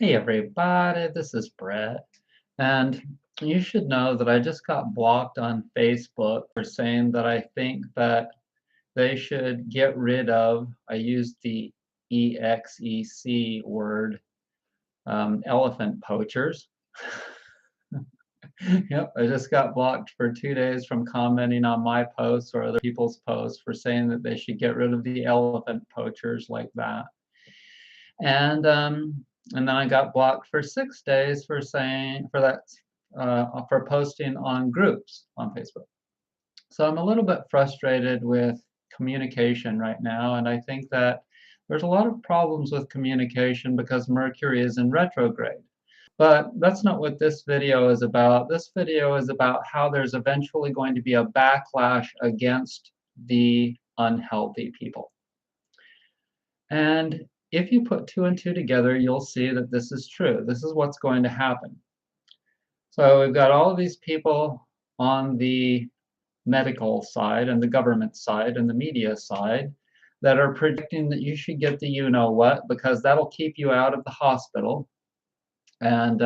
Hey everybody, this is Brett, and you should know that I just got blocked on Facebook for saying that I think that they should get rid of, I used the EXEC word, elephant poachers. Yep, I just got blocked for 2 days from commenting on my posts or other people's posts for saying that they should get rid of the elephant poachers like that. And and then I got blocked for 6 days for saying for posting on groups on Facebook. So I'm a little bit frustrated with communication right now, and I think that there's a lot of problems with communication because Mercury is in retrograde. But that's not what this video is about. This video is about how there's eventually going to be a backlash against the unhealthy people. And if you put two and two together, you'll see that this is true. This is what's going to happen. So we've got all of these people on the medical side and the government side and the media side that are predicting that you should get the you-know-what because that'll keep you out of the hospital. And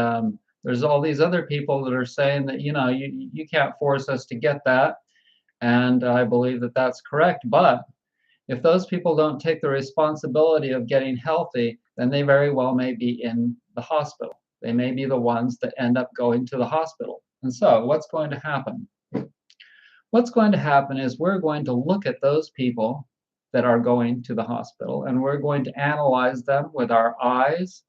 there's all these other people that are saying that, you can't force us to get that. And I believe that that's correct. But if those people don't take the responsibility of getting healthy, then they very well may be in the hospital. They may be the ones that end up going to the hospital. And so what's going to happen? What's going to happen is we're going to look at those people that are going to the hospital, and we're going to analyze them with our eyes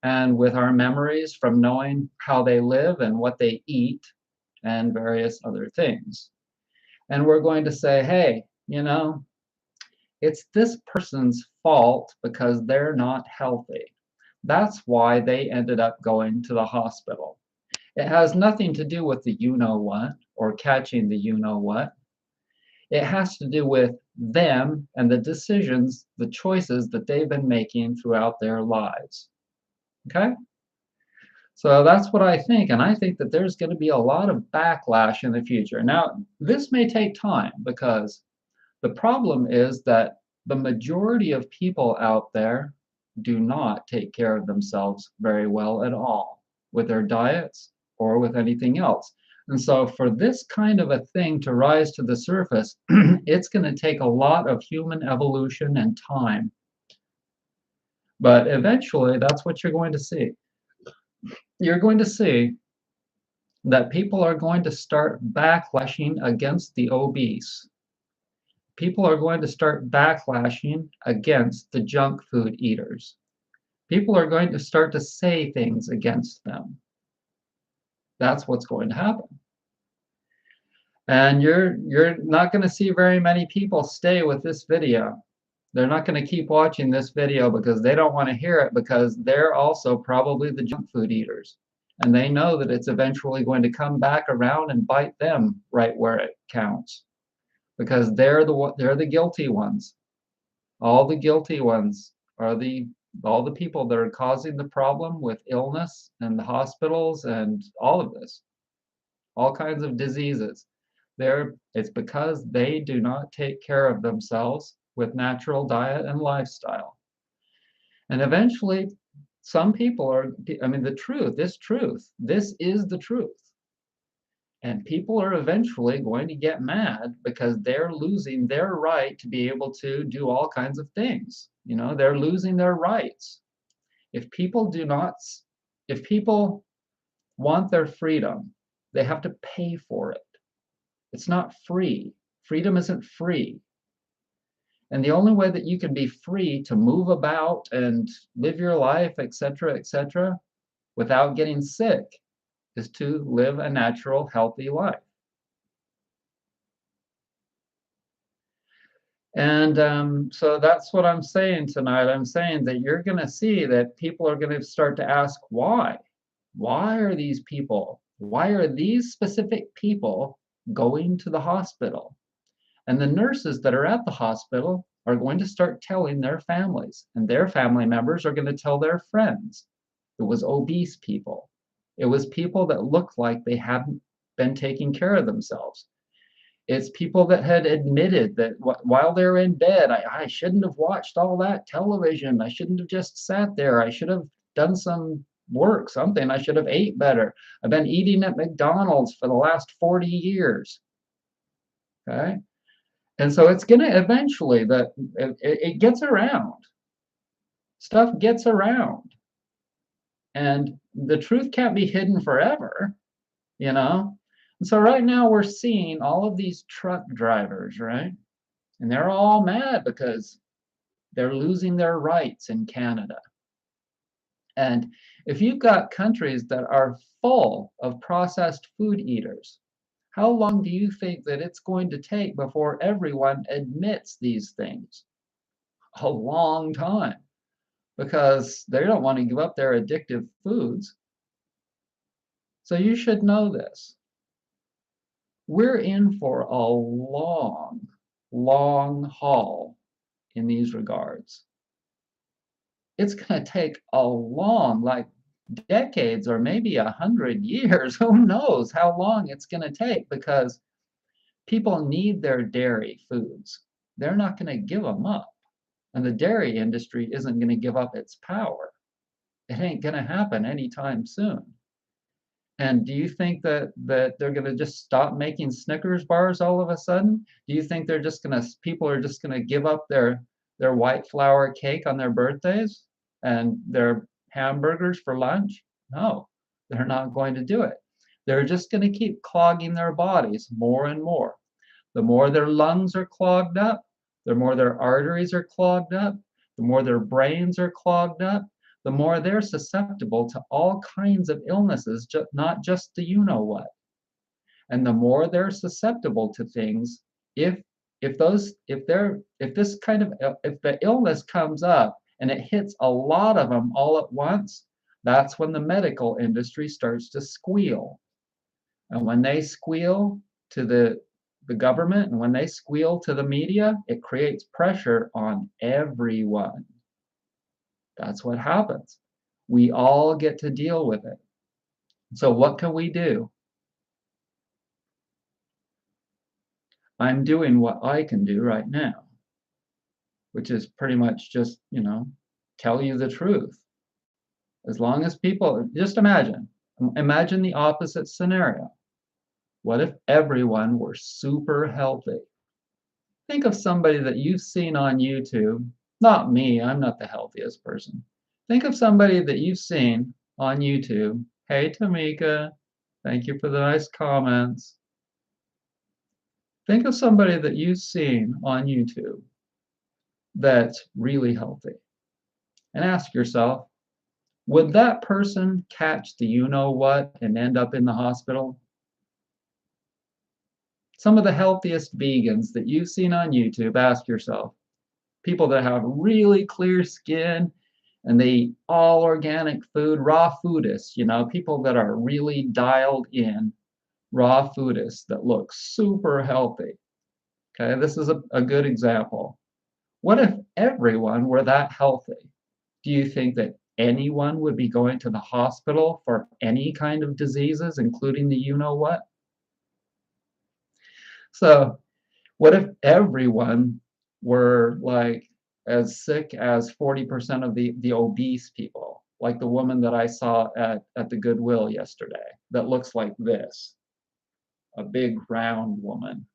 and with our memories from knowing how they live and what they eat and various other things. And we're going to say, hey, it's this person's fault because they're not healthy. That's why they ended up going to the hospital. It has nothing to do with the you-know-what or catching the you-know-what. It has to do with them and the decisions, the choices that they've been making throughout their lives. Okay? So that's what I think, and I think that there's going to be a lot of backlash in the future. Now, this may take time because the problem is that the majority of people out there do not take care of themselves very well at all with their diets or with anything else. And so for this kind of a thing to rise to the surface, it's going to take a lot of human evolution and time. But eventually, that's what you're going to see. You're going to see that people are going to start backlashing against the obese. People are going to start backlashing against the junk food eaters. People are going to start to say things against them. That's what's going to happen. And you're not going to see very many people stay with this video. They're not going to keep watching this video because they don't want to hear it, because they're also probably the junk food eaters. And they know that it's eventually going to come back around and bite them right where it counts. Because they're the guilty ones. All the guilty ones are all the people that are causing the problem with illness and the hospitals and all of this, all kinds of diseases. It's because they do not take care of themselves with natural diet and lifestyle. And eventually, some people are, the truth, this is the truth. And people are eventually going to get mad because they're losing their right to be able to do all kinds of things. They're losing their rights. If people want their freedom, they have to pay for it. It's not free. Freedom isn't free. And the only way that you can be free to move about and live your life, etc., without getting sick is to live a natural, healthy life. And so that's what I'm saying tonight. I'm saying that you're going to see that people are going to start to ask why. Why are these specific people going to the hospital? And the nurses that are at the hospital are going to start telling their families, and their family members are going to tell their friends. It was obese people. It was people that looked like they hadn't been taking care of themselves. It's people that had admitted that while they're in bed, I shouldn't have watched all that television. I shouldn't have just sat there. I should have done some work, something. I should have ate better. I've been eating at McDonald's for the last 40 years. Okay? And so it's going to eventually, it gets around. Stuff gets around. And the truth can't be hidden forever, you know? And so right now we're seeing all of these truck drivers, right? And they're all mad because they're losing their rights in Canada. And if you've got countries that are full of processed food eaters, how long do you think that it's going to take before everyone admits these things? A long time, because they don't want to give up their addictive foods. So you should know this. We're in for a long, long haul in these regards. It's going to take a long, like decades or maybe 100 years. Who knows how long it's going to take, because people need their dairy foods. They're not going to give them up. And the dairy industry isn't going to give up its power. It ain't going to happen anytime soon. And do you think that they're going to just stop making Snickers bars all of a sudden? Do you think people are just going to give up their white flour cake on their birthdays and their hamburgers for lunch? No, they're not going to do it. They're just going to keep clogging their bodies more and more. The more their lungs are clogged up, the more their arteries are clogged up, the more their brains are clogged up, the more they're susceptible to all kinds of illnesses, not just the you-know-what. And the more they're susceptible to things, if the illness comes up and it hits a lot of them all at once, that's when the medical industry starts to squeal. And when they squeal to the government, and when they squeal to the media, it creates pressure on everyone. That's what happens. We all get to deal with it. So what can we do? I'm doing what I can do right now, which is pretty much just, tell you the truth. As long as people, just imagine the opposite scenario. What if everyone were super healthy? Think of somebody that you've seen on YouTube. Not me, I'm not the healthiest person. Think of somebody that you've seen on YouTube. Hey, Tamika, thank you for the nice comments. Think of somebody that you've seen on YouTube that's really healthy. And ask yourself, would that person catch the you-know-what and end up in the hospital? Some of the healthiest vegans that you've seen on YouTube, ask yourself, people that have really clear skin and they eat all organic food, raw foodists, people that are really dialed in, raw foodists that look super healthy. Okay, this is a good example. What if everyone were that healthy? Do you think that anyone would be going to the hospital for any kind of diseases, including the you-know-what? So what if everyone were like as sick as 40% of the obese people, like the woman that I saw at the Goodwill yesterday that looks like this, a big round woman?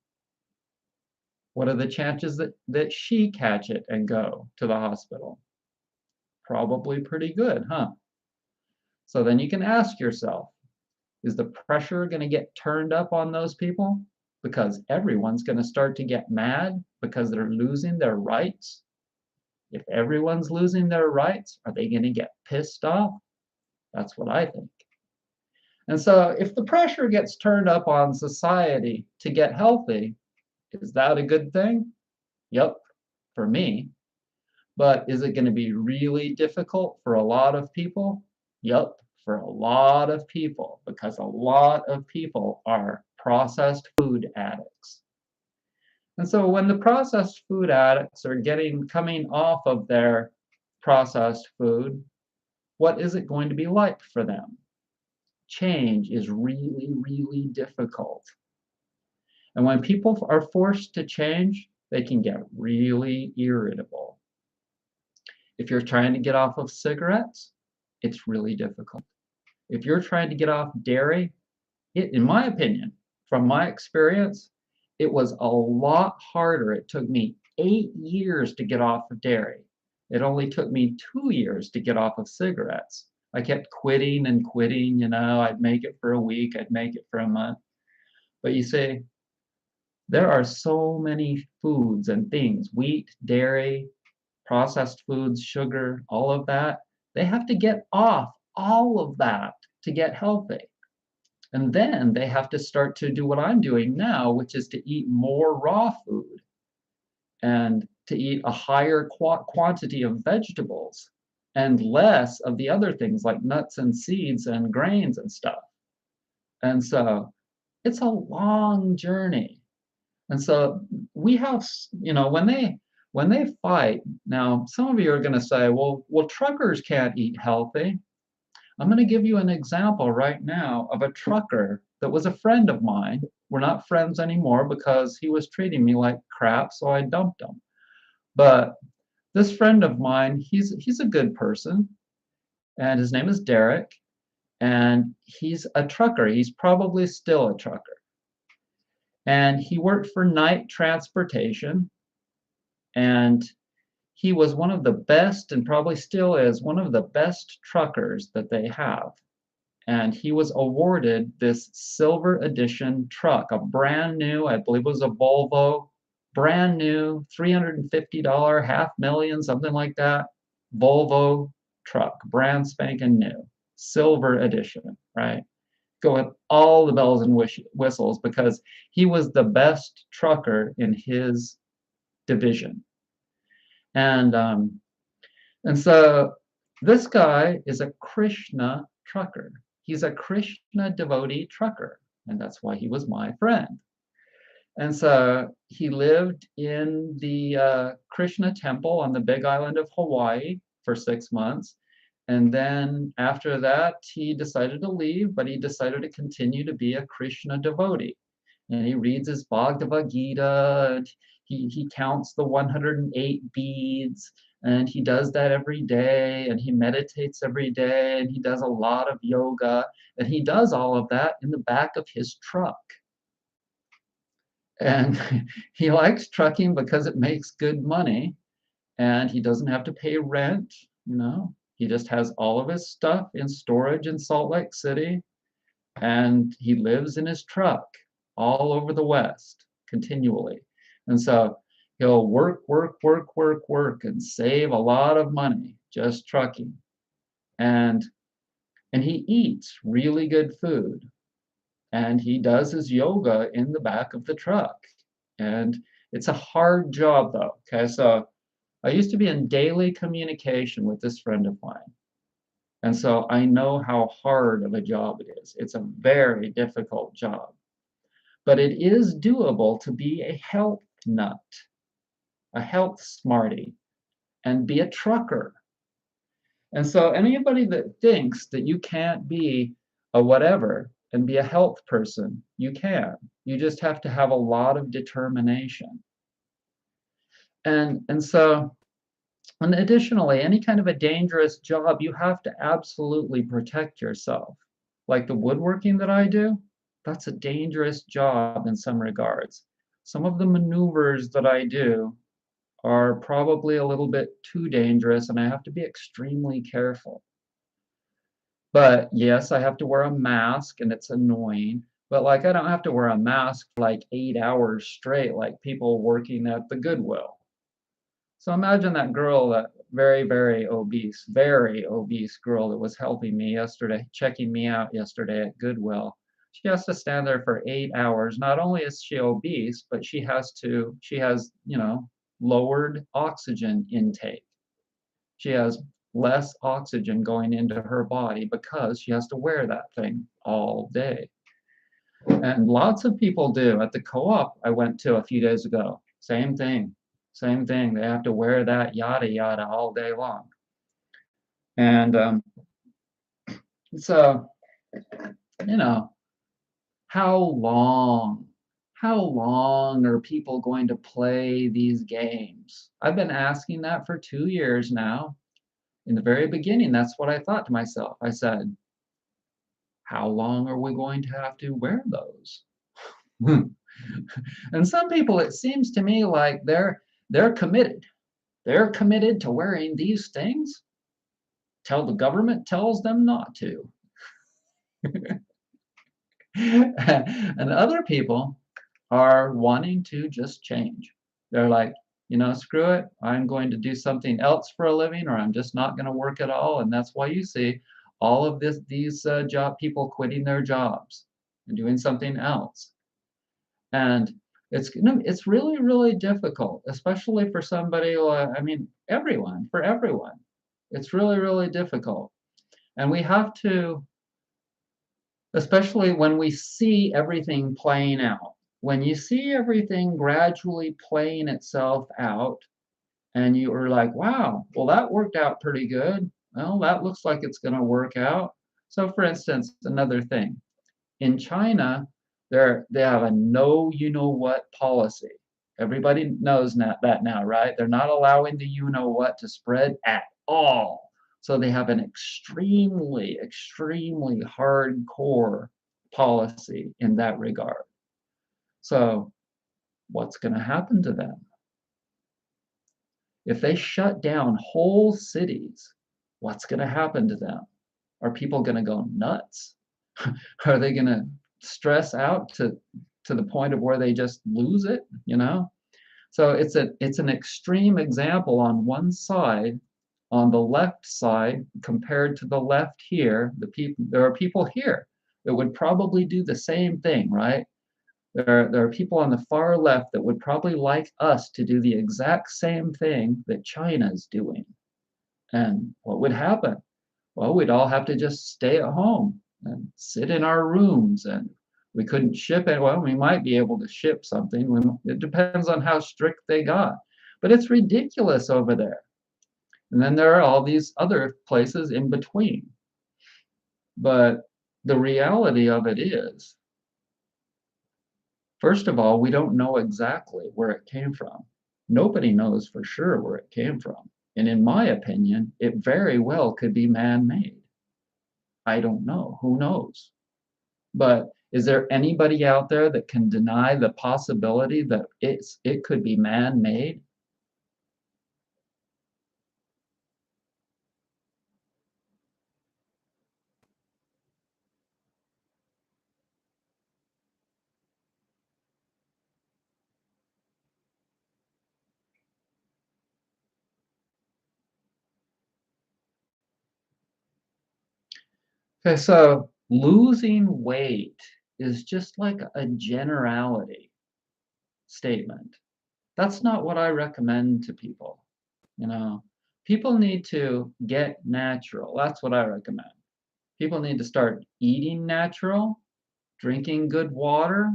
What are the chances that she catch it and go to the hospital? Probably pretty good, huh? So then you can ask yourself, is the pressure going to get turned up on those people? Because everyone's going to start to get mad because they're losing their rights. If everyone's losing their rights, are they going to get pissed off? That's what I think. And so if the pressure gets turned up on society to get healthy, is that a good thing? Yep, for me. But is it going to be really difficult for a lot of people? Yep, for a lot of people, because a lot of people are processed food addicts. And so when the processed food addicts are coming off of their processed food, what is it going to be like for them? Change is really, really difficult. And when people are forced to change, they can get really irritable. If you're trying to get off of cigarettes, it's really difficult. If you're trying to get off dairy, in my opinion, from my experience, it was a lot harder. It took me 8 years to get off of dairy. It only took me 2 years to get off of cigarettes. I kept quitting and quitting, I'd make it for a week, I'd make it for a month. But you see, there are so many foods and things, wheat, dairy, processed foods, sugar, all of that. They have to get off all of that to get healthy. And then they have to start to do what I'm doing now, which is to eat more raw food and to eat a higher quantity of vegetables and less of the other things like nuts and seeds and grains and stuff. And so it's a long journey. And so we have, when they fight, now some of you are going to say, well, truckers can't eat healthy. I'm going to give you an example right now of a trucker that was a friend of mine. We're not friends anymore because he was treating me like crap, so I dumped him. But this friend of mine, he's a good person, and his name is Derek, and he's a trucker. He's probably still a trucker. And he worked for night transportation, and he was one of the best, and probably still is, one of the best truckers that they have. And he was awarded this silver edition truck, a brand new, I believe it was a Volvo, brand new, $350, $500,000, something like that, Volvo truck, brand spanking new, silver edition, right? Go with all the bells and whistles because he was the best trucker in his division. And so this guy is a Krishna trucker. He's a Krishna devotee trucker, and that's why he was my friend. And so he lived in the Krishna temple on the big island of Hawaii for 6 months. And then after that, he decided to leave, but he decided to continue to be a Krishna devotee. And he reads his Bhagavad Gita, and he counts the 108 beads, and he does that every day, and he meditates every day, and he does a lot of yoga, and he does all of that in the back of his truck. And he likes trucking because it makes good money, and he doesn't have to pay rent, He just has all of his stuff in storage in Salt Lake City, and he lives in his truck all over the West continually. And so he'll work, and save a lot of money just trucking. And he eats really good food. And he does his yoga in the back of the truck. And it's a hard job, though. Okay, so I used to be in daily communication with this friend of mine. And so I know how hard of a job it is. It's a very difficult job. But it is doable to be a health nut, a health smarty, and be a trucker. And so anybody that thinks that you can't be a whatever and be a health person, you can. You just have to have a lot of determination. And additionally, any kind of a dangerous job, you have to absolutely protect yourself. Like the woodworking that I do, that's a dangerous job in some regards. Some of the maneuvers that I do are probably a little bit too dangerous, and I have to be extremely careful. But yes, I have to wear a mask, and it's annoying. But like, I don't have to wear a mask for like 8 hours straight, like people working at the Goodwill. So imagine that girl, that very, very obese girl that was helping me yesterday, checking me out yesterday at Goodwill. She has to stand there for 8 hours. Not only is she obese, but she has, lowered oxygen intake. She has less oxygen going into her body because she has to wear that thing all day. And lots of people do. At the co-op I went to a few days ago, same thing. Same thing. They have to wear that yada yada all day long. And so, how long are people going to play these games? I've been asking that for 2 years now. In the very beginning, that's what I thought to myself. I said, how long are we going to have to wear those? And some people, it seems to me like they're committed. They're committed to wearing these things till the government tells them not to. And other people are wanting to just change. They're like, screw it. I'm going to do something else for a living, or I'm just not going to work at all. And that's why you see all of these job people quitting their jobs and doing something else. And it's really, really difficult, especially for somebody like, I mean, for everyone. It's really, really difficult. And we have to, especially when we see everything playing out. When you see everything gradually playing itself out, and you are like, wow, well, that worked out pretty good. Well, that looks like it's going to work out. So, for instance, another thing in China, they have a no you know what policy. Everybody knows that now, right? They're not allowing the you know what to spread at all. So they have an extremely, extremely hardcore policy in that regard. So what's going to happen to them? If they shut down whole cities, what's going to happen to them? Are people going to go nuts? Are they going to stress out to the point of where they just lose it, So it's an extreme example on one side. On the left side, compared to the left here, there are people here that would probably do the same thing, right? There are people on the far left that would probably like us to do the exact same thing that China's doing. And what would happen? Well, we'd all have to just stay at home and sit in our rooms, and we couldn't ship it. Well, we might be able to ship something. It depends on how strict they got. But it's ridiculous over there. And then there are all these other places in between. But the reality of it is, first of all, we don't know exactly where it came from. Nobody knows for sure where it came from. And in my opinion, it very well could be man-made. I don't know. Who knows? But is there anybody out there that can deny the possibility that it could be man-made? Okay, so losing weight is just like a generality statement. That's not what I recommend to people. You know, people need to get natural. That's what I recommend. People need to start eating natural, drinking good water.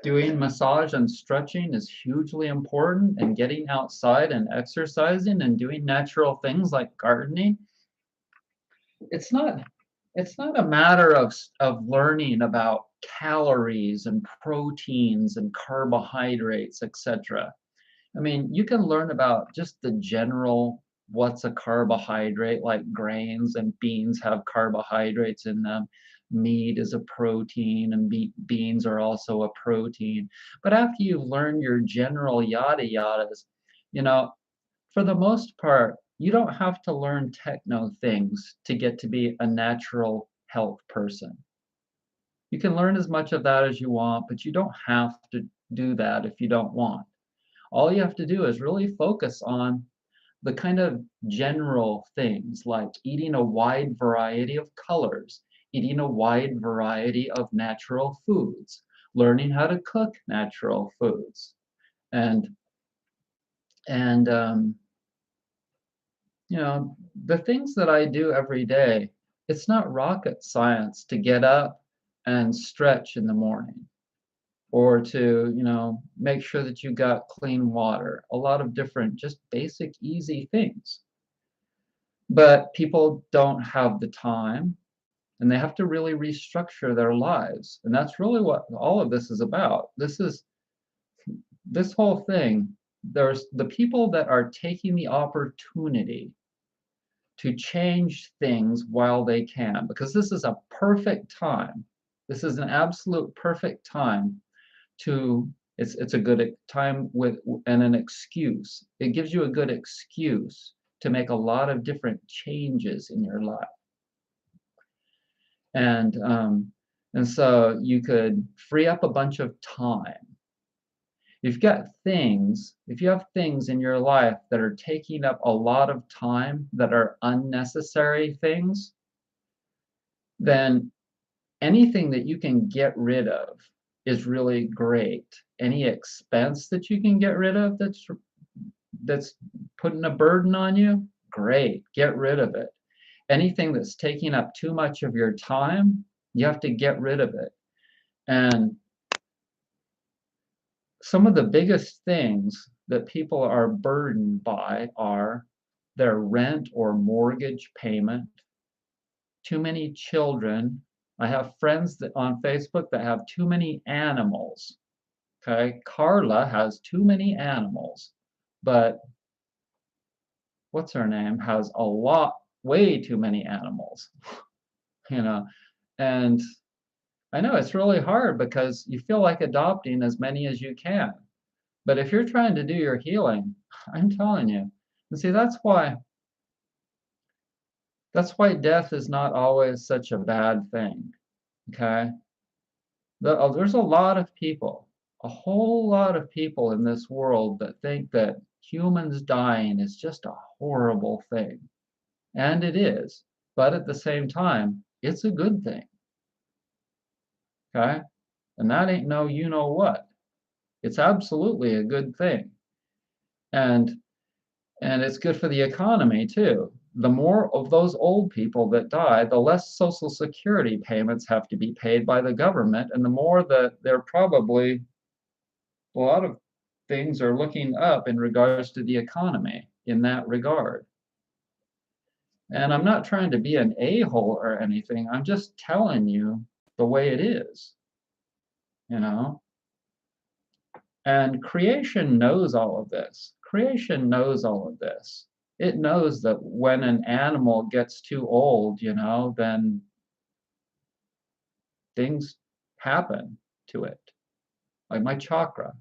Doing massage and stretching is hugely important, and getting outside and exercising and doing natural things like gardening. It's not it's not a matter of learning about calories and proteins and carbohydrates, etc. I mean, you can learn about just the general what's a carbohydrate, like grains and beans have carbohydrates in them. Meat is a protein, and beans are also a protein. But after you've learned your general yada yadas, you know, for the most part, you don't have to learn techno things to get to be a natural health person. You can learn as much of that as you want, but you don't have to do that if you don't want. All you have to do is really focus on the kind of general things like eating a wide variety of colors, eating a wide variety of natural foods, learning how to cook natural foods, and and the things that I do every day. It's not rocket science to get up and stretch in the morning, or to make sure that you got clean water. A lot of different just basic easy things, but people don't have the time, and they have to really restructure their lives. And that's really what all of this is about. This whole thing, there's the people that are taking the opportunity to change things while they can, because this is a perfect time. This is an absolute perfect time to it's a good time with and an excuse. It gives you a good excuse to make a lot of different changes in your life. And so you could free up a bunch of time. If you have things in your life that are taking up a lot of time that are unnecessary things, then anything that you can get rid of is really great. Any expense that you can get rid of that's putting a burden on you, great, get rid of it. Anything that's taking up too much of your time, you have to get rid of it. And some of the biggest things that people are burdened by are their rent or mortgage payment, too many children. I have friends that on Facebook that have too many animals. Okay, Carla has too many animals, but what's her name has way too many animals, you know. And I know it's really hard because you feel like adopting as many as you can. But if you're trying to do your healing, I'm telling you. And see, that's why death is not always such a bad thing. Okay? There's a lot of people, a whole lot of people in this world that think that humans dying is just a horrible thing. And it is. But at the same time, it's a good thing. Okay? And that ain't no you know what. It's absolutely a good thing. And it's good for the economy too. The more of those old people that die, the less Social Security payments have to be paid by the government, and the more that they're probably a lot of things are looking up in regards to the economy in that regard. And I'm not trying to be an a-hole or anything. I'm just telling you the way it is, you know? And creation knows all of this. Creation knows all of this. It knows that when an animal gets too old, then things happen to it, like my chakra.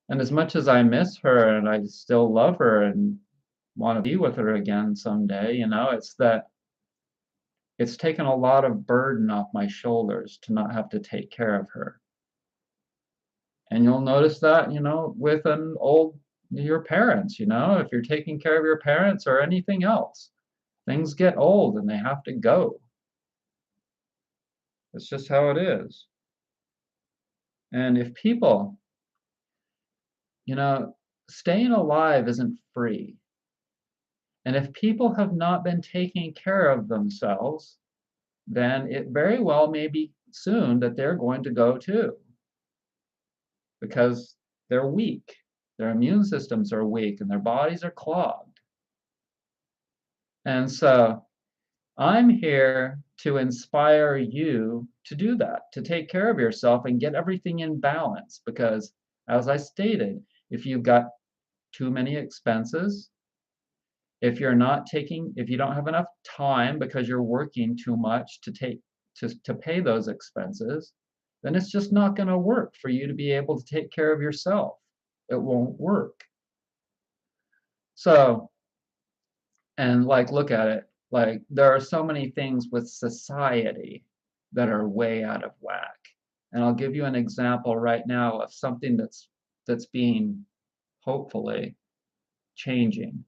And as much as I miss her and I still love her and want to be with her again someday, it's taken a lot of burden off my shoulders to not have to take care of her. And you'll notice that, with your parents, if you're taking care of your parents or anything else, things get old and they have to go. It's just how it is. And if people, staying alive isn't free. And if people have not been taking care of themselves, then it very well may be soon that they're going to go too. Because they're weak. Their immune systems are weak and their bodies are clogged. And so I'm here to inspire you to do that, to take care of yourself and get everything in balance. Because as I stated, if you've got too many expenses, if you don't have enough time because you're working too much to pay those expenses, then it's just not going to work for you to be able to take care of yourself. It won't work. So, and look at it. There are so many things with society that are way out of whack. And I'll give you an example right now of something that's being hopefully changing.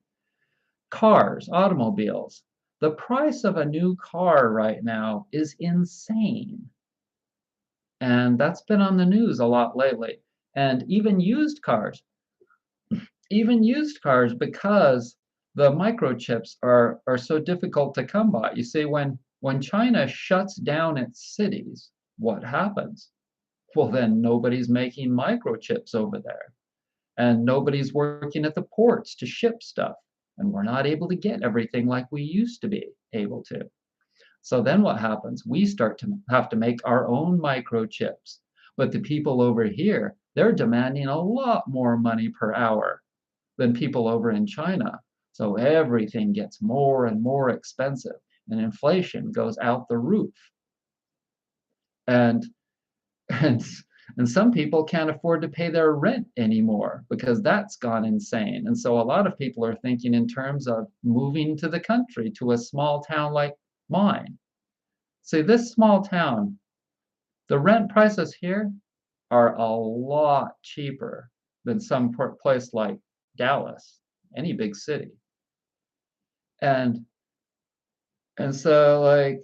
Cars, automobiles. The price of a new car right now is insane. And that's been on the news a lot lately. And even used cars, because the microchips are so difficult to come by. You see, when China shuts down its cities, what happens? Well, then nobody's making microchips over there. And nobody's working at the ports to ship stuff. And we're not able to get everything like we used to be able to. So then what happens? We start to have to make our own microchips. But the people over here, they're demanding a lot more money per hour than people over in China. So everything gets more and more expensive, and inflation goes out the roof. And and and some people can't afford to pay their rent anymore because that's gone insane. And so a lot of people are thinking in terms of moving to the country, to a small town like mine. See, this small town, the rent prices here are a lot cheaper than some place like Dallas, any big city. And and so like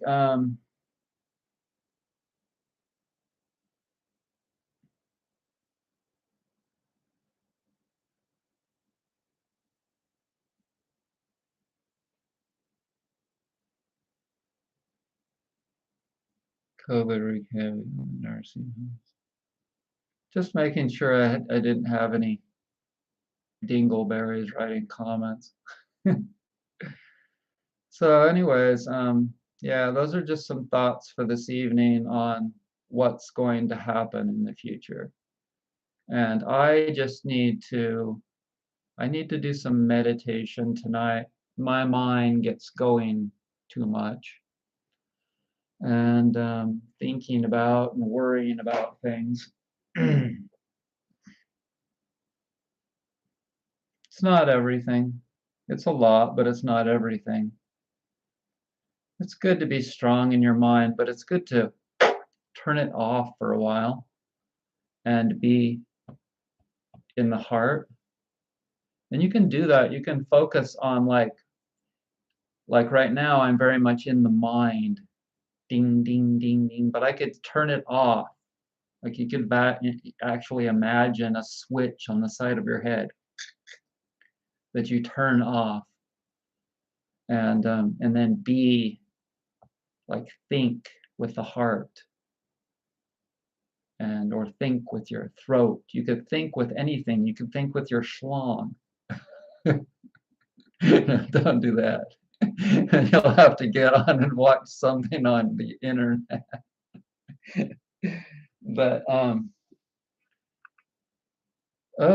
COVID recovery nursing homes. Just making sure I didn't have any dingleberries writing comments. So anyways, yeah, those are just some thoughts for this evening on what's going to happen in the future. And I need to do some meditation tonight. My mind gets going too much and thinking about and worrying about things. It's not everything. It's a lot, but it's not everything. It's good to be strong in your mind, but it's good to turn it off for a while and be in the heart. And you can do that. You can focus on like right now I'm very much in the mind. Ding ding ding ding, but I could turn it off. Like you could actually imagine a switch on the side of your head that you turn off and then be like think with the heart and or think with your throat. You could think with anything. You could think with your schlong. Don't do that. You'll have to get on and watch something on the internet. But oh,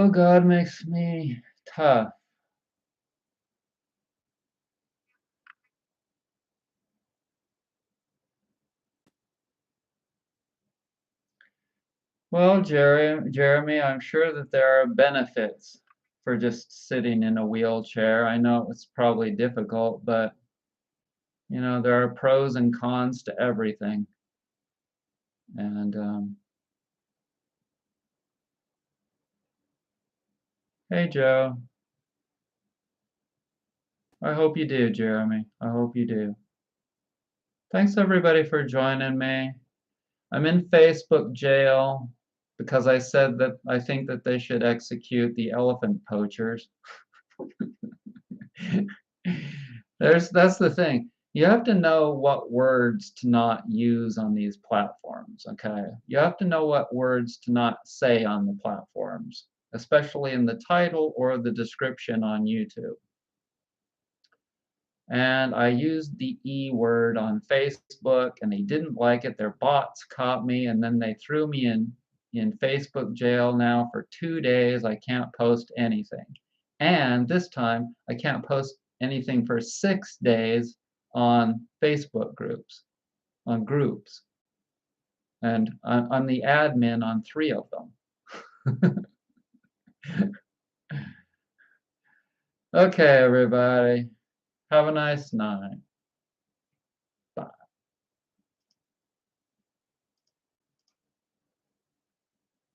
God makes me tough. Well, Jeremy, I'm sure that there are benefits for just sitting in a wheelchair. I know it's probably difficult, but there are pros and cons to everything. And hey, Joe, I hope you do, Jeremy. I hope you do. Thanks everybody for joining me. I'm in Facebook jail because I said that I think that they should execute the elephant poachers. That's the thing. You have to know what words to not use on these platforms, okay? You have to know what words to not say on the platforms, especially in the title or the description on YouTube. And I used the E word on Facebook and they didn't like it. Their bots caught me and then they threw me in Facebook jail now for 2 days. I can't post anything. And this time I can't post anything for 6 days on Facebook groups, on groups. And I'm the admin on 3 of them. Okay, everybody. Have a nice night.